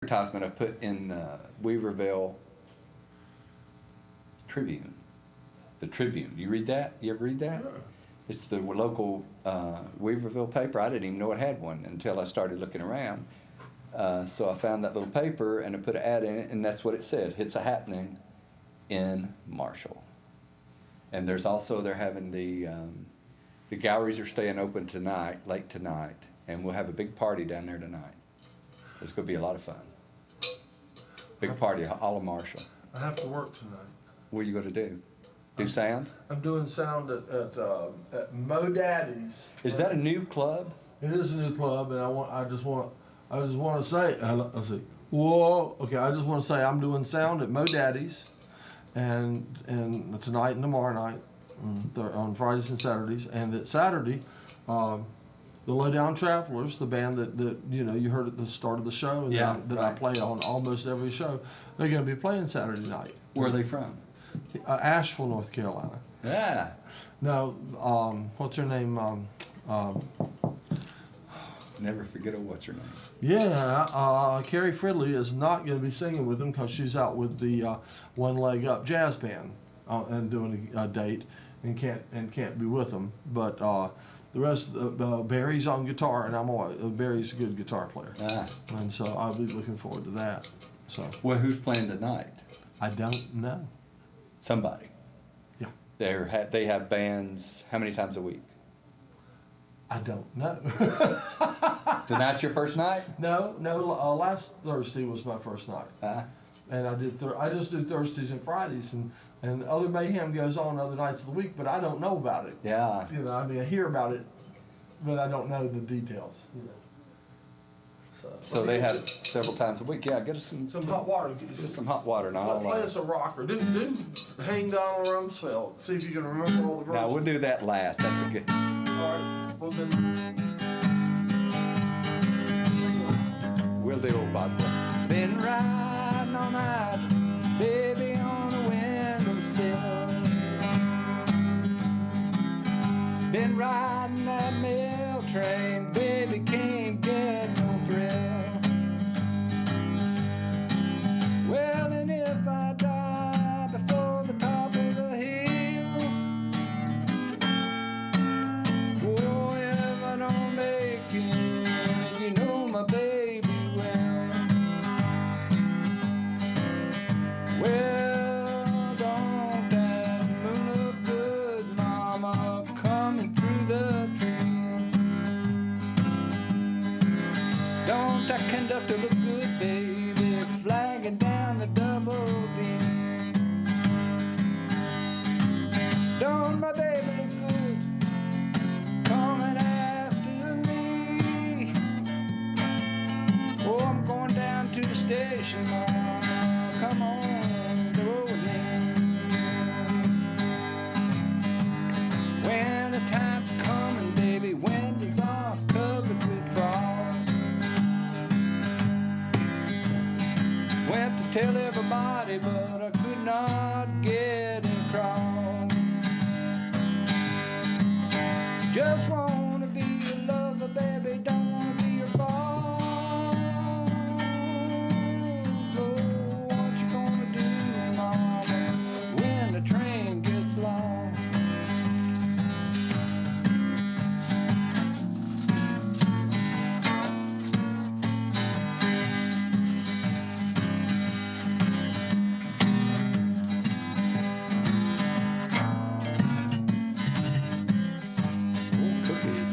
advertisement I put in Weaverville Tribune. The Tribune. You read that? You ever read that? Yeah. It's the local Weaverville paper. I didn't even know it had one until I started looking around. So I found that little paper and I put an ad in it, and that's what it said. It's a happening in Marshall. And there's also, they're having the galleries are staying open tonight, late tonight, and we'll have a big party down there tonight. It's going to be a lot of fun. Big party, all of Marshall. I have to work tonight. What are you going to do? Do sound? I'm doing sound at Mo Daddy's. Is that a new club? It is a new club, and I just want to say, I say, whoa, okay. I just want to say I'm doing sound at Mo Daddy's, and tonight and tomorrow night, on Fridays and Saturdays, and that Saturday, the Lowdown Travelers, the band that you heard at the start of the show, and that I play on almost every show, they're going to be playing Saturday night. Where are they from? Asheville, North Carolina. Yeah. Now, what's her name? Never forget what's her name. Yeah, Carrie Fridley is not going to be singing with them because she's out with the One Leg Up jazz band and doing a date and can't be with them. But the rest, Barry's on guitar, and Barry's a good guitar player, and so I'll be looking forward to that. So. Well, who's playing tonight? I don't know. Somebody. Yeah. They have bands how many times a week? I don't know. Tonight's your first night? No. Last Thursday was my first night, and I just do Thursdays and Fridays, and other mayhem goes on other nights of the week, but I don't know about it. Yeah. I hear about it, but I don't know the details. So they have several times a week. Yeah, get us some hot water. Get us some hot water now. Play us a rocker. Do Hang Donald Rumsfeld. See if you can remember all the verses. Now we'll do that last. That's a good. All right. Well then. We'll do old Bob. Been riding all night, baby, on a windowsill. Been riding that mail train, baby, can't get no thrill. Well, and if I die before the top of the hill, oh, if I don't make it, you know my baby will. Well, don't that moon look good, mama, coming through the trees? Don't that conductor look good, baby, flagging down the double D? Don't my baby look good, coming after me? Oh, I'm going down to the station, mama, come on, go again. When the time's coming, baby, windows are covered with frost. Went to tell everybody, but I could not get across. Just wanna be your lover, baby, don't wanna be your boss. So what you gonna do, mama, when the train gets lost? Oh, cookies.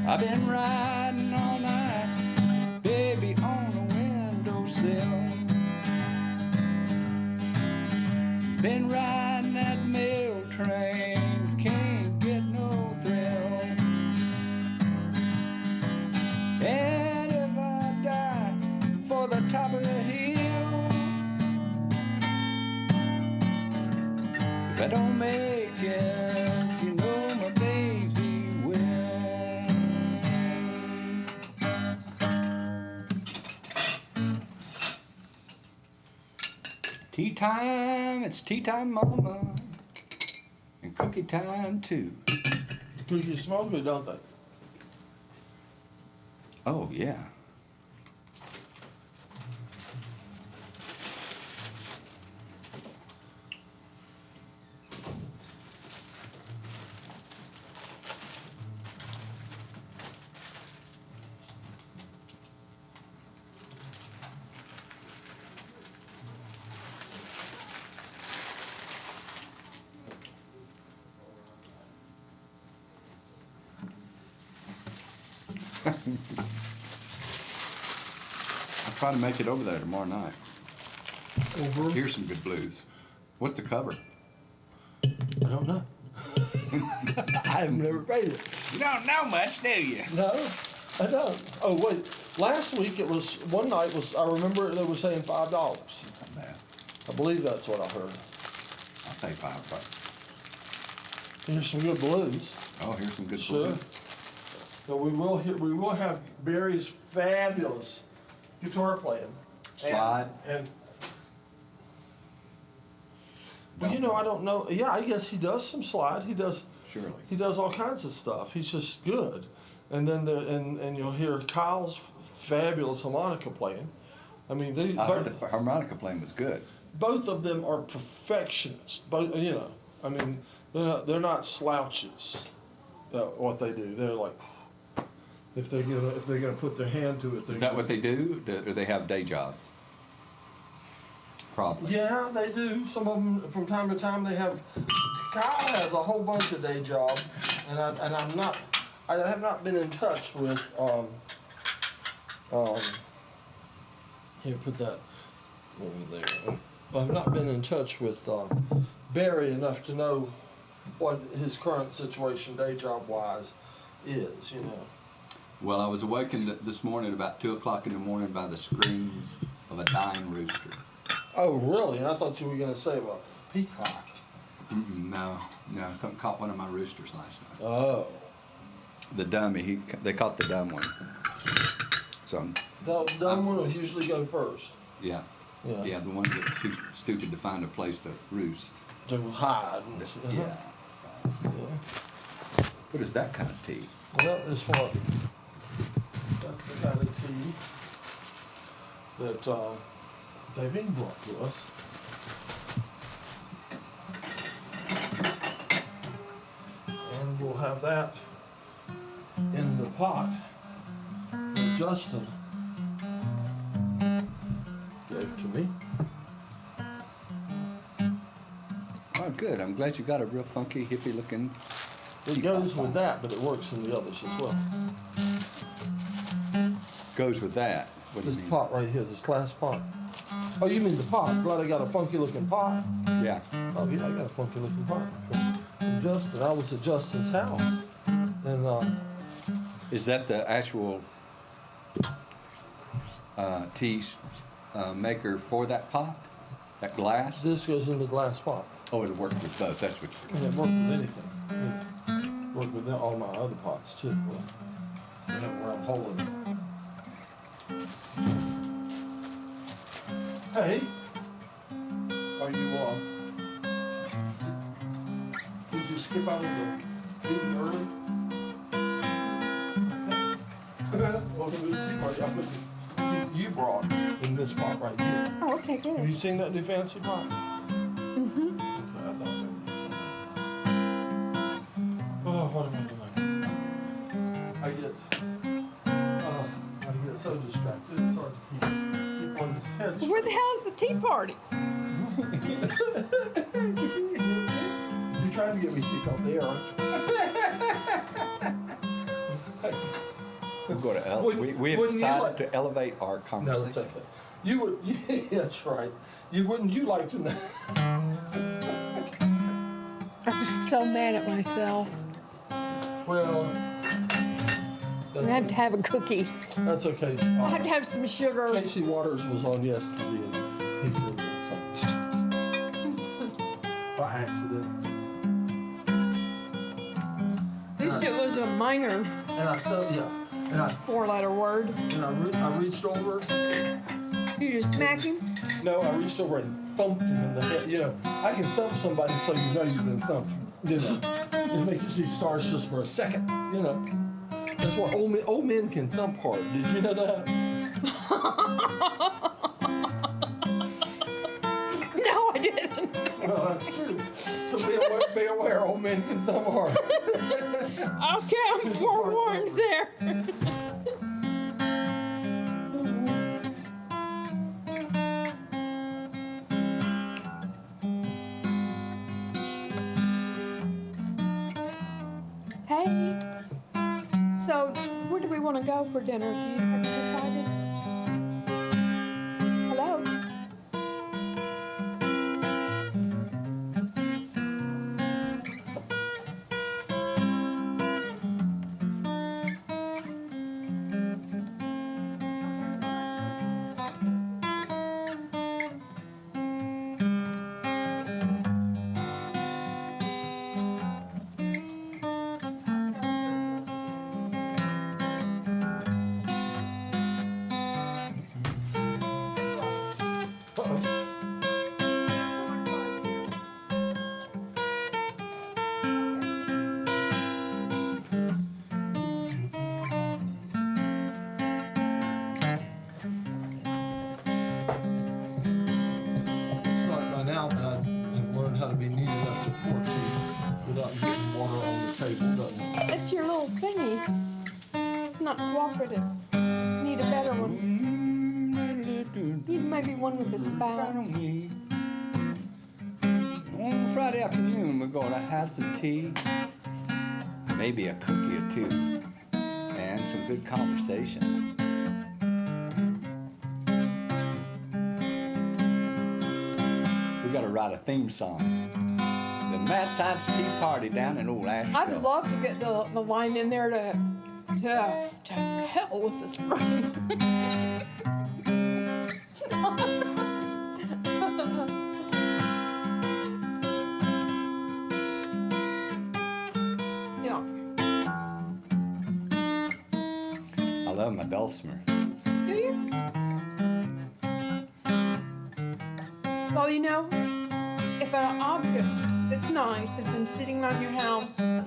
I've been riding all night, baby, on a windowsill. Been riding that mail train, can't get no thrill. And if I die for the top of the hill, if I don't make it, you know my baby will. Tea time, it's tea time, mama. And cookie time, too. Cookies smell good, don't they? Oh, yeah. I'll try to make it over there tomorrow night. Over? Here's some good blues. What's the cover? I don't know. I've never paid it. You don't know much, do you? No, I don't. Oh, wait. Last week it was, one night was, I remember they were saying $5. It's not bad. I believe that's what I heard. I'll pay $5. Here's some good blues. Oh, here's some good Sure. blues. So we will have Barry's fabulous guitar playing. Slide. And well, you know, I don't know. Yeah, I guess he does some slide. He does all kinds of stuff. He's just good. And then and you'll hear Kyle's fabulous harmonica playing. I mean, I heard the harmonica playing was good. both of them are perfectionists. Both, you know, I mean, they're not slouches. What they do, they're like, if they're gonna put their hand to it. Is that what they do? Or they have day jobs? Probably. Yeah, they do. Some of them, from time to time, they have. Kyle has a whole bunch of day jobs, and I have not been in touch with. Here, put that over there. I've not been in touch with Barry enough to know what his current situation, day job wise, is. You know. Well, I was awakened this morning about 2 o'clock in the morning by the screams of a dying rooster. Oh, really? I thought you were going to say a peacock. No, something caught one of my roosters last night. Oh. The dummy, they caught the dumb one. So, The dumb one will usually go first. yeah, the one that's too stupid to find a place to roost. To hide. Yeah. Yeah. What is that kind of tea? Well, that's the kind of tea that Davine brought to us. And we'll have that in the pot that Justin gave to me. Oh, good. I'm glad you got a real funky, hippie-looking. It goes with that, but it works in the others as well. Goes with that. What do you This mean? pot right here, this glass pot. Oh, you mean the pot? Glad I got a funky looking pot. Yeah. Oh yeah, I got a funky looking pot from Justin. I was at Justin's house, and Is that the actual tea maker for that pot? That glass? this goes in the glass pot. Oh, it'll work with both. That's what And it worked with anything. It worked with all my other pots too. Well, they have a round hole in them. Hey, are you did you skip out of the meeting early? Welcome to the tea party. I put you brought in this pot right here. Oh, okay, Have good. you seen that new fancy pot? Mm-hmm. Okay, I thought maybe. Oh, what am I doing? I get so distracted. It's hard to keep one's head straight. Where the hell's the tea party? You're trying to get me kicked off the air, aren't We'll go to Wouldn't- we have wouldn't you decided like- to elevate our you? No, conversation. it's okay. You would. That's right. Wouldn't you like to know? I'm so mad at myself. Well, I have to have a cookie. that's okay. I have to have some sugar. Casey Waters was on yesterday, and he said something by accident. At least it was a minor And I thought, and I 4-letter word. I reached over. You just smack him? No, I reached over and thumped him in the head. You know, I can thump somebody so you know you've been thumped. You know, and make you see stars just for a second. You know, that's why old men can thump hard. Did you know that? No, I didn't. Well, that's true. So be aware, old men can thump hard. Okay, I'm forewarned there. Hey, so where do we want to go for dinner? Do you have decided? Hello? Now that I've learned how to be neat enough to pour tea without getting water on the table, doesn't it? It's your little thingy. It's not cooperative. Need a better one. Need maybe one with a spout. On Friday afternoon, we're going to have some tea, maybe a cookie or two, and some good conversation. We got to write a theme song. The Mad Science Tea Party down in old Asheville. I'd love to get the line in there to hell with the spring. Yeah. I love my dulcimer. Do you? Well, you know, if an object that's nice has been sitting around your house for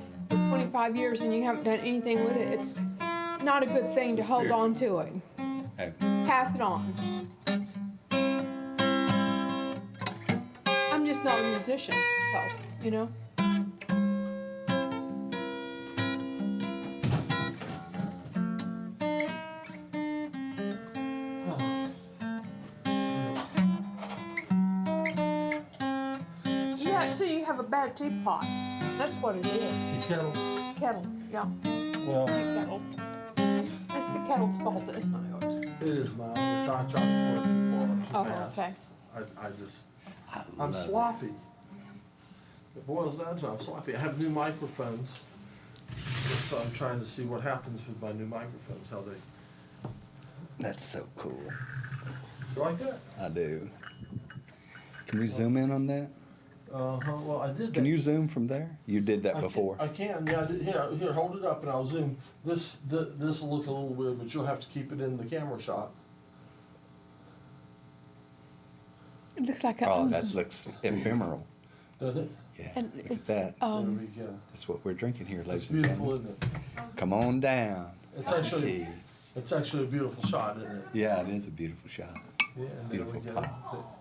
25 years and you haven't done anything with it, it's not a good thing to hold on to it. Hey, Pass it on. I'm just not a musician, so, you know. Yeah, so you have a bad teapot. That's what it is. Tea kettle. Kettle, yeah. Well, Tea kettle. It's the kettle's fault, it's not yours. it is mine. It's I tried to pour it too Oh, fast. okay. I'm sloppy. It boils down to I'm sloppy. I have new microphones, so I'm trying to see what happens with my new microphones. How they. that's so cool. You like that? I do. Can we zoom in on that? Well, I did that. Can you zoom from there? You did that I before. I can. Yeah, I did. Here, hold it up, and I'll zoom. This will look a little weird, but you'll have to keep it in the camera shot. It looks like a. Oh, that looks ephemeral. Doesn't it? Yeah, And look at it's, that. There we go. That's what we're drinking here, It's ladies and beautiful, gentlemen. isn't it? Come on down. It's Some actually tea. it's actually a beautiful shot, isn't it? Yeah, it is a beautiful shot. Yeah, and Beautiful there we go. pop.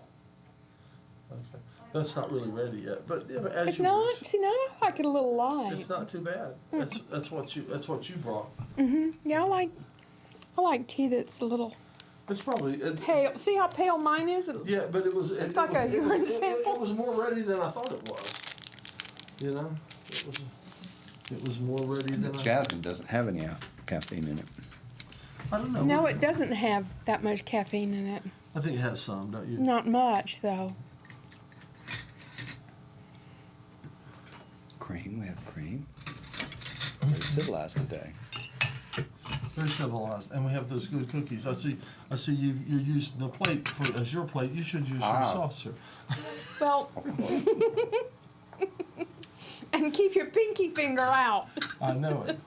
Okay, that's not really ready yet, but yeah, but as It's you not. wish. See, now I like it a little light. It's not too bad. That's what you brought. Yeah, I like tea that's a little It's probably pale. See how pale mine is? yeah, but it was Looks like a urine sample. It was more ready than I thought it was. You know, it was more ready than I. Jasmine doesn't have any caffeine in it. I don't know. No, it doesn't have that much caffeine in it. I think it has some, don't you? Not much, though. Cream, we have cream. Very civilized today. Very civilized, and we have those good cookies. I see. You're using the plate as your plate. You should use your saucer. Well, and keep your pinky finger out. I know it.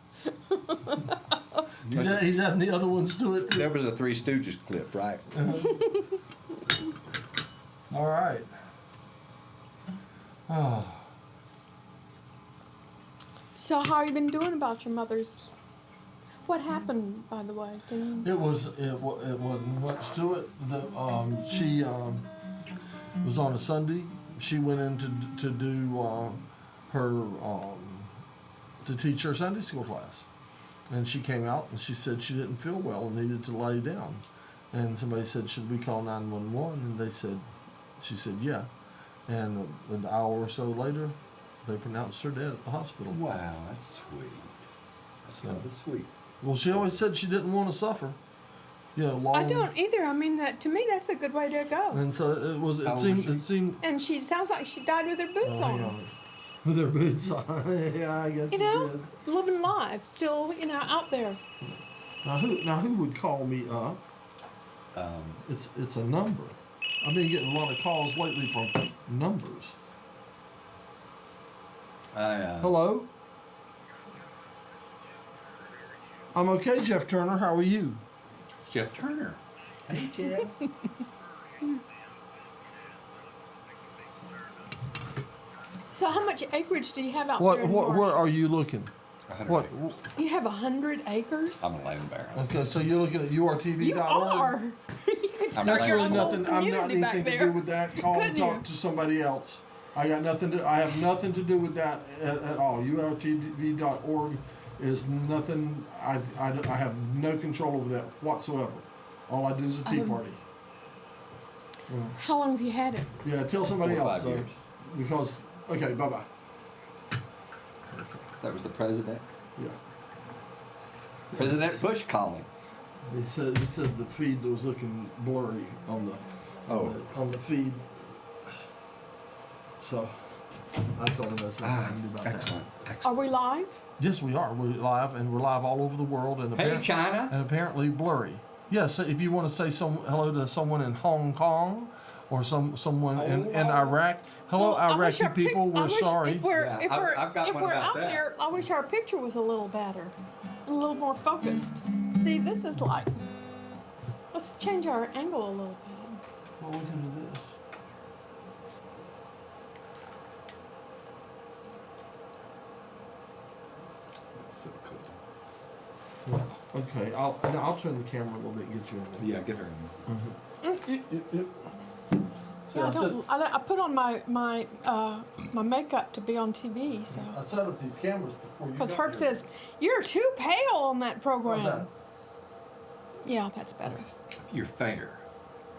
He's adding the other ones to it too. There was a Three Stooges clip, right? All right. Oh. So how have you been doing about your mother's? What happened, by the way? Can you... It wasn't much to it. She was on a Sunday. She went in to do her to teach her Sunday school class, and she came out and she said she didn't feel well and needed to lay down. And somebody said, "Should we call 911?" And she said, "Yeah." And an hour or so later, they pronounced her dead at the hospital. Wow, that's sweet. That's sweet. Well, she always said she didn't want to suffer. Long. I don't either. I mean, to me, that's a good way to go. And so it seemed. And she sounds like she died with her boots on. With her boots on. Yeah, I guess. You know, living life, still, out there. Now who would call me up? It's a number. I've been getting a lot of calls lately from numbers. Hello? I'm okay, Jeff Turner. How are you? Jeff Turner. Hey, Jeff. So how much acreage do you have out there in Marsh? Where are you looking? 100 acres. You have 100 acres? I'm a land baron. Okay, so you're looking at urtv.org. You are. You could start That's your really own nothing. I'm not community back anything to there. do with that. Call and Couldn't talk to somebody else. I have nothing to do with that at all. urtv.org is nothing. I have no control over that whatsoever. All I do is a tea party. How long have you had it? Yeah, tell somebody 4 or else 5 though. years. Because okay, bye. That was the president. Yeah. President Bush calling. He said the feed was looking blurry on the feed. So I told him that's nothing I can do about Excellent. that. Are Excellent. we live? Yes, we are. We're live, and we're live all over the world. And Hey, China. And apparently blurry. Yes, if you want to say hello to someone in Hong Kong or someone in Iraq. Hello, Well, I wish Iraqi our people. We're sorry. If we're, Yeah, if I've got if one we're about out that. there, I wish our picture was a little better, a little more focused. See, this is like, let's change our angle a little bit. Well, we can do this. That's so cool. Well, okay, I'll turn the camera a little bit and get you in there. Yeah, get her in. I put on my makeup to be on TV, so. I set up these cameras before you. Because got Herb here. says, you're too pale on that program. How's that? Yeah, that's better. You're fair.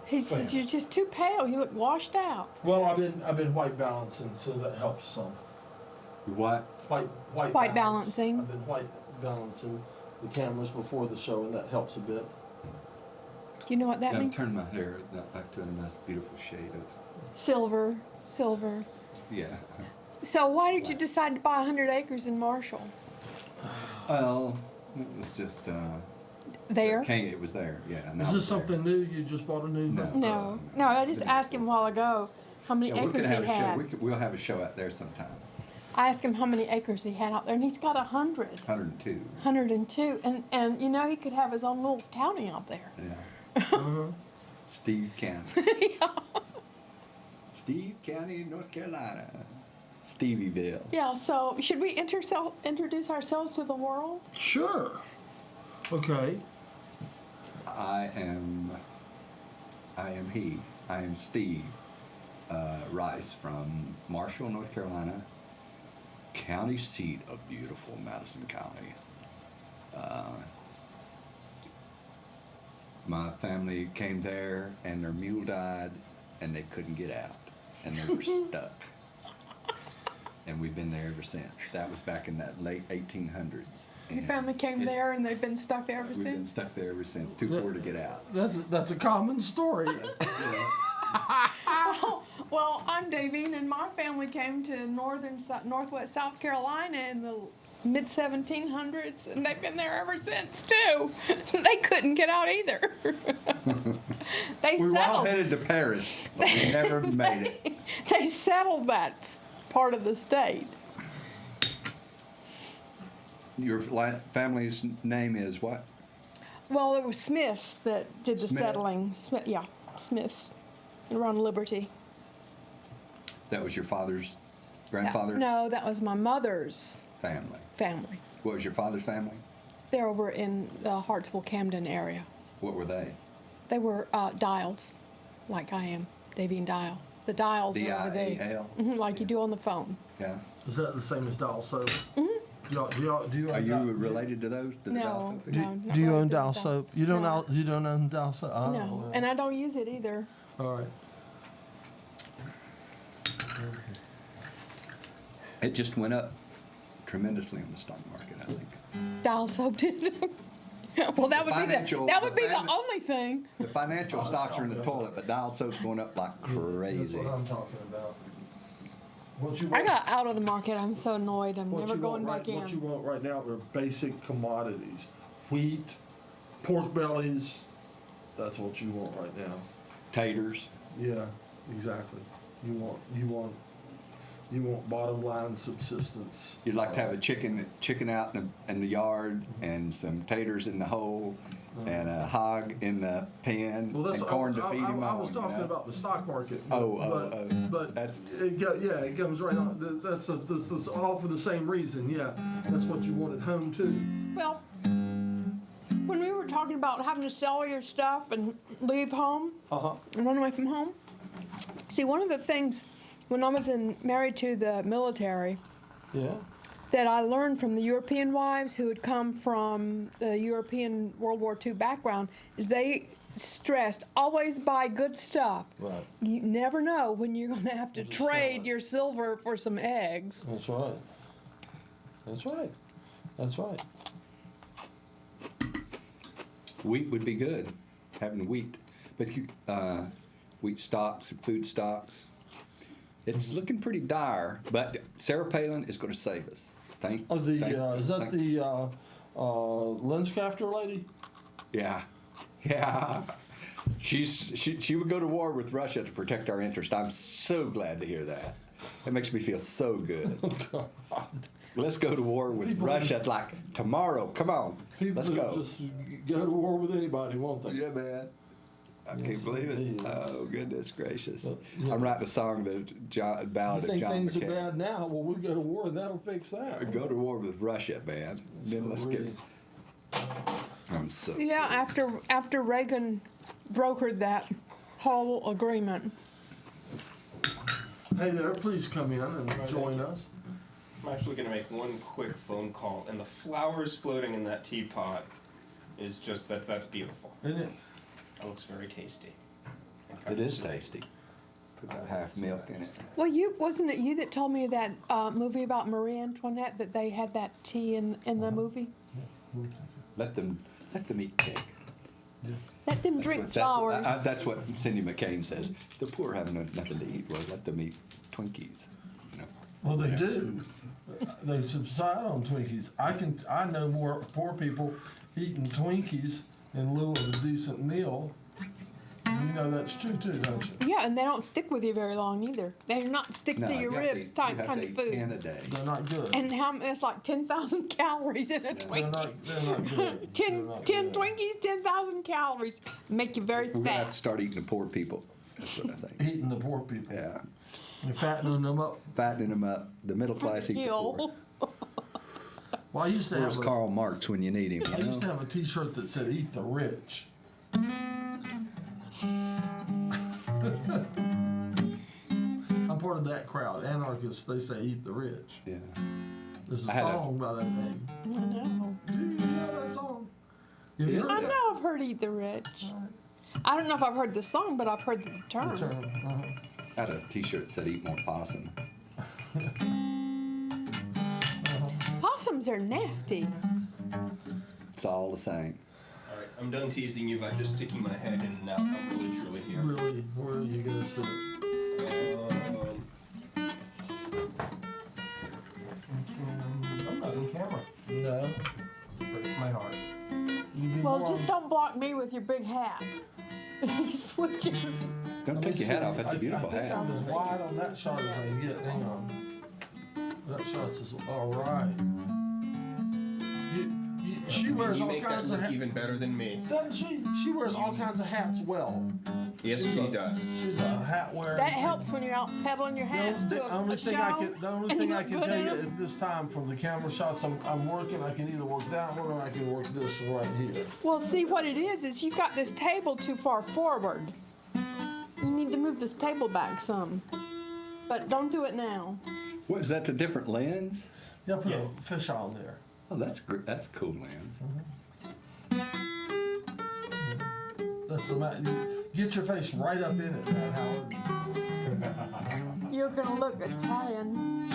He says, you're just too pale. You look washed out. Well, I've been white balancing, so that helps some. You what? White balancing. I've been white balancing the cameras before the show, and that helps a bit. Do you know what that I'm means? turning my hair back to a nice, beautiful shade of. Silver. Yeah. So why did you decide to buy 100 acres in Marshall? Well, it was just. There? It was there. Yeah. and I Is was this there. something new? You just bought a new? No. No, I just asked him a while ago how many Yeah, we could acres have he a show. had. We'll have a show out there sometime. I asked him how many acres he had out there, and he's got 100. 102. 102. And he could have his own little county out there. Yeah. Steve County. Steve County, North Carolina. Stevieville. Yeah, so should we introduce ourselves to the world? Sure. Okay. I am he. I am Steve Rice from Marshall, North Carolina, county seat of beautiful Madison County. My family came there and their mule died and they couldn't get out and they were stuck. And we've been there ever since. That was back in that late 1800s. Your And family came there and they've been stuck there ever We've been since? stuck there ever since. Too poor to get out. That's a common story. Well, I'm Davine, and my family came to northwest South Carolina in the mid-1700s, and they've been there ever since, too. They couldn't get out either. We were all headed to Paris, but we never made it. They settled that part of the state. Your family's name is what? Well, it was Smiths that did the Smith? settling. Smiths. around Liberty. That was your father's grandfather? No, that was my mother's Family. family. What was your father's family? They're over in the Hartsville, Camden area. What were they? They were dials, like I am, Davine Dial. The dials were over there. D-I-A-L? Like you do on the phone. Yeah. Is that the same as dial soap? Do you Are you related to those? To the No, Dawson no. people? not Do you really own good dial stuff. soap? You don't own dial soap? Oh, No, well. and I don't use it either. All right. It just went up tremendously on the stock market, I think. Dial soap did. Well, that would Financial- be the the only thing. The financial stocks are in the toilet, but dial soap's going up like That's crazy. what I'm talking about. What you I want, got out of the market. I'm so annoyed. I'm what never you going want back What you in. want right now are basic commodities. Wheat, pork bellies. That's what you want right now. Taters. Yeah, exactly. You want bottom line subsistence. You'd like to have a chicken out in the yard and some taters in the hole and a hog in the pen and corn to feed him on. I was talking about the stock market. But But it comes right on. That's all for the same reason. Yeah, that's what you wanted home too. Well, when we were talking about having to sell your stuff and leave home and run away from home, see, one of the things when I was married to the military Yeah. that I learned from the European wives who had come from the European World War II background is they stressed always buy good stuff. Right. You never know when you're going to have to Just sell trade it. your silver for some eggs. That's right. That's right. That's right. wheat would be good, having wheat. But wheat stocks and food stocks, it's looking pretty dire. But Sarah Palin is going to save us. Is that the Lenscrafter lady? Yeah, yeah. She would go to war with Russia to protect our interest. I'm so glad to hear that. That makes me feel so good. Let's go to war with Russia like tomorrow. Come on, let's go. Just go to war with anybody, won't they? Yeah, man. I Yes, can't believe it. indeed. Oh, goodness gracious. But, yeah. I'm writing a song that ballad You of think John things are McCain. bad now? Well, we go to war and that'll fix that. Go to war with Russia, man. Then let's get. I'm so. Yeah, after Reagan brokered that whole agreement. Hey there, please come in and join us. I'm actually going to make one quick phone call, and the flowers floating in that teapot is just that's beautiful. Isn't it? That looks very tasty. It is tasty. Put about half milk in it. Well, wasn't it you that told me that movie about Marie Antoinette that they had that tea in the movie? Let them eat cake. Let them drink flowers. That's what Cindy McCain says. The poor have nothing to eat. Well, let them eat Twinkies. You know. Well, they do. They subside on Twinkies. I know more poor people eating Twinkies in lieu of a decent meal. You know that's true too, don't you? Yeah, and they don't stick with you very long either. They're not stick to your ribs type kind of food. 10 a day. They're not good. And it's like 10,000 calories in a Twinkie. They're not good. 10 They're not good. Twinkies, 10,000 calories. Make you very We're gonna have to fat. start eating the poor people. That's what I think. Eating the poor people. Yeah, You're fattening them up. fattening them up. The middle class eat the poor. Kill. Well, I used to Where's have Karl Marx when you need him? I You used to know? have a T-shirt that said "Eat the Rich." I'm part of that crowd. Anarchists, they say "Eat the Rich." Yeah. There's a I had a- song by that name. I know. Do you know that song? You Yes. heard I that? know I've heard Eat the Rich. I don't know if I've heard the song, but I've heard the term. The term, I had a T-shirt that said "Eat more possum." Possums are nasty. It's all the same. All right, I'm done teasing you by just sticking my head in and out. I'm really truly here. Really, where are you gonna sit? I'm not on camera. No. Breaks my heart. Well, just don't block me with your big hat. He switches. Don't take your hat off. That's a beautiful I think hat. I'm as wide on that shot as I can get. Hang on. That shot's all right. She wears You all make that kinds of look hats. even better than me. Doesn't she? She wears all kinds of hats well. Yes, she does. She's a hat wearer. That helps when you're out peddling your hats to The only a thing show. I can tell you at this time from the camera shots I'm working, I can either work that one or I can work this one right here. Well, see, what it is you've got this table too far forward. You need to move this table back some. But don't do it now. What is that? The different lens? Yeah, put a fish on there. Oh, that's that's a cool lens. That's the get your face right up in it, man, Howard. You're gonna look Italian.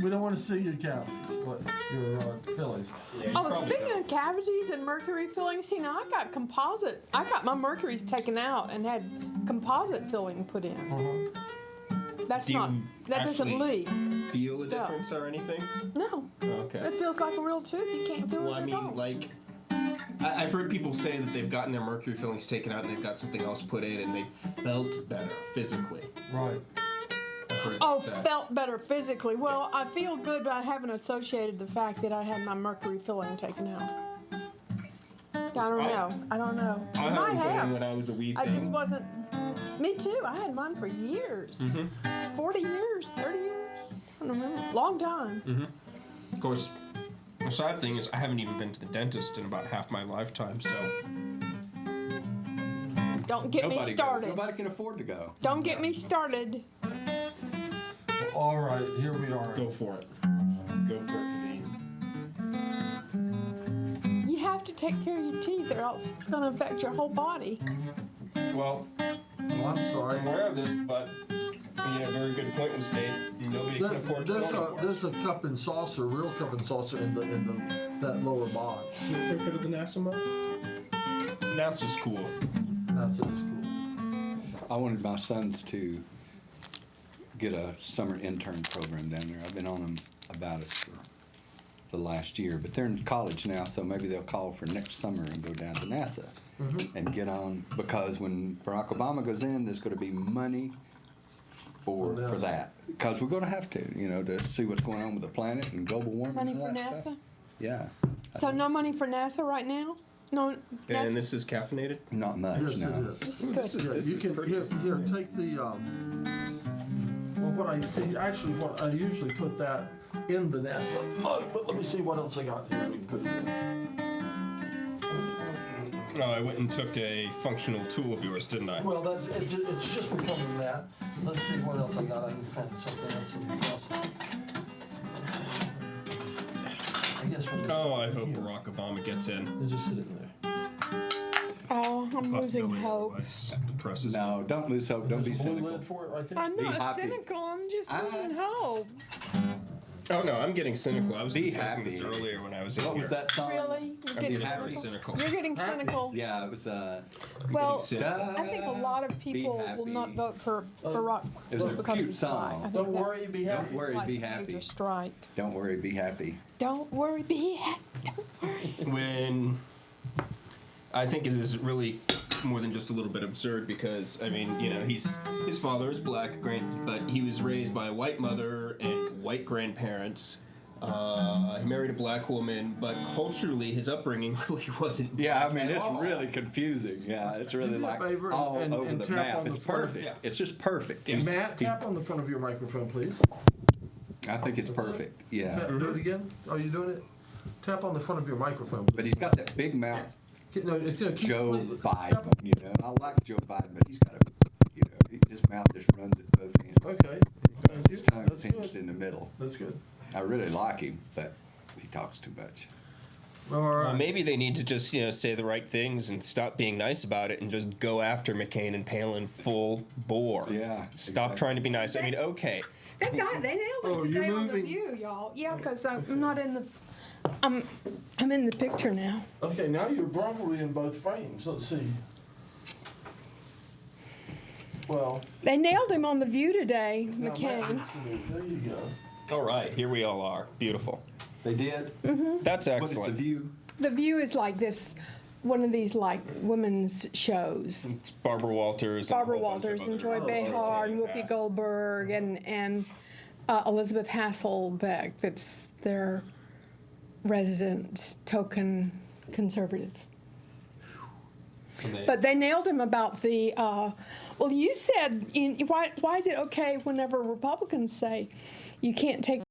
We don't want to see your cavities, but your fillings. Yeah, you Oh, probably speaking don't. of cavities and mercury fillings, see, now I got composite. I got my mercuries taken out and had composite filling put in. That's Do you not. That doesn't actually leak. feel a Stuff. difference or anything? No. Okay. It feels like a real tooth. You can't feel Well, it I at mean, all. like, I've heard people say that they've gotten their mercury fillings taken out and they've got something else put in and they felt better physically. Right. I've heard Oh, that said. felt better physically. Well, I feel good, but I haven't associated the fact that I had my mercury filling taken out. I don't know. I don't know. I I had might them put in have. when I was a wee I thing. just wasn't. Me too. I had mine for years. 40 years, 30 years. I don't remember. Long time. Of course, the sad thing is I haven't even been to the dentist in about half my lifetime, so Don't get me started. Nobody can afford to go. Don't get me started. Well, all right, here we are. go for it. Go for it, Devine. You have to take care of your teeth, or else it's going to affect your whole body. Well, Oh, I'm sorry. I'm aware of this, but a very good point was made. Nobody can afford to go anymore. There's a cup and saucer, real cup and saucer in that lower box. You ever heard of the NASA mug? NASA's cool. That's it. It's cool. I wanted my sons to get a summer intern program down there. I've been on them about it for the last year, but they're in college now, so maybe they'll call for next summer and go down to NASA and get on, because when Barack Obama goes in, there's going to be money for NASA. that, because we're going to have to, to see what's going on with the planet and global warming Money and all for that NASA? stuff. Yeah, So no money for NASA right now? No. NASA? And this is caffeinated? not much. Yes, no. it is. This is This good. is, Yeah, this you is can pretty. here take the well, what I see actually what I usually put that in the NASA mug, but let me see what else I got here. We can put it in. No, I went and took a functional tool of yours, didn't I? Well, it's just becoming that. Let's see what else I got. I can find something else in the closet. I guess we'll just Oh, I put it hope here. Barack Obama gets in. It's just sitting there. Oh, I'm losing Possibility hope. otherwise depresses me. No, don't lose hope. Don't be There's a blue cynical. lid for it right there. I'm Be not happy. cynical. I'm just I- losing hope. Oh no, I'm getting cynical. I was Be discussing this happy. earlier when I was in What here. was that song? Really? You're I'm getting getting very cynical? cynical. You're getting cynical. Yeah, it was. Well, cynical. I think a lot of people will not vote for Barack It was just a because cute he's black. song. I think Don't worry, that's be happy. Don't worry, like be a happy. major strike. Don't worry, be happy. Don't worry, be happy. Don't worry. When I think it is really more than just a little bit absurd, because I mean, his father is black, but he was raised by a white mother and white grandparents. He married a black woman, but culturally his upbringing really wasn't. Yeah, I black mean, at it's all. really confusing. Yeah, it's really Do me a like favor all and over the tap map. on the It's front. perfect. Yeah. It's just perfect. Yeah. Matt, tap on the front of your microphone, please. I think it's perfect. Yeah. Do it again. Are you doing it? Tap on the front of your microphone. But he's got that big mouth, Keep Joe tap Biden. I like Joe Biden, but he's got a, his mouth just runs at both ends. Okay. His tongue's That's hinged good. in the middle. That's good. I really like him, but he talks too much. All Well, right. maybe they need to just, say the right things and stop being nice about it and just go after McCain and Palin full bore. Yeah, Stop exactly. trying to be nice. I mean, okay. They nailed it Oh, you're today on the moving. View, y'all. Yeah, because I'm not in the. I'm in the picture now. Okay, now you're probably in both frames. Let's see. Well, They nailed him on the View today, now McCain. Matt, there you go. All right, here we all are. Beautiful. They did? That's What is excellent. the view? The View is like this, one of these like women's shows. It's Barbara Walters. and a Barbara whole bunch of Walters and other Joy Behar and entertaining Whoopi cast. Goldberg and Elizabeth Hasselbeck. That's their resident token conservative. And But they nailed him about the, well, you said, why is it okay whenever Republicans say you can't take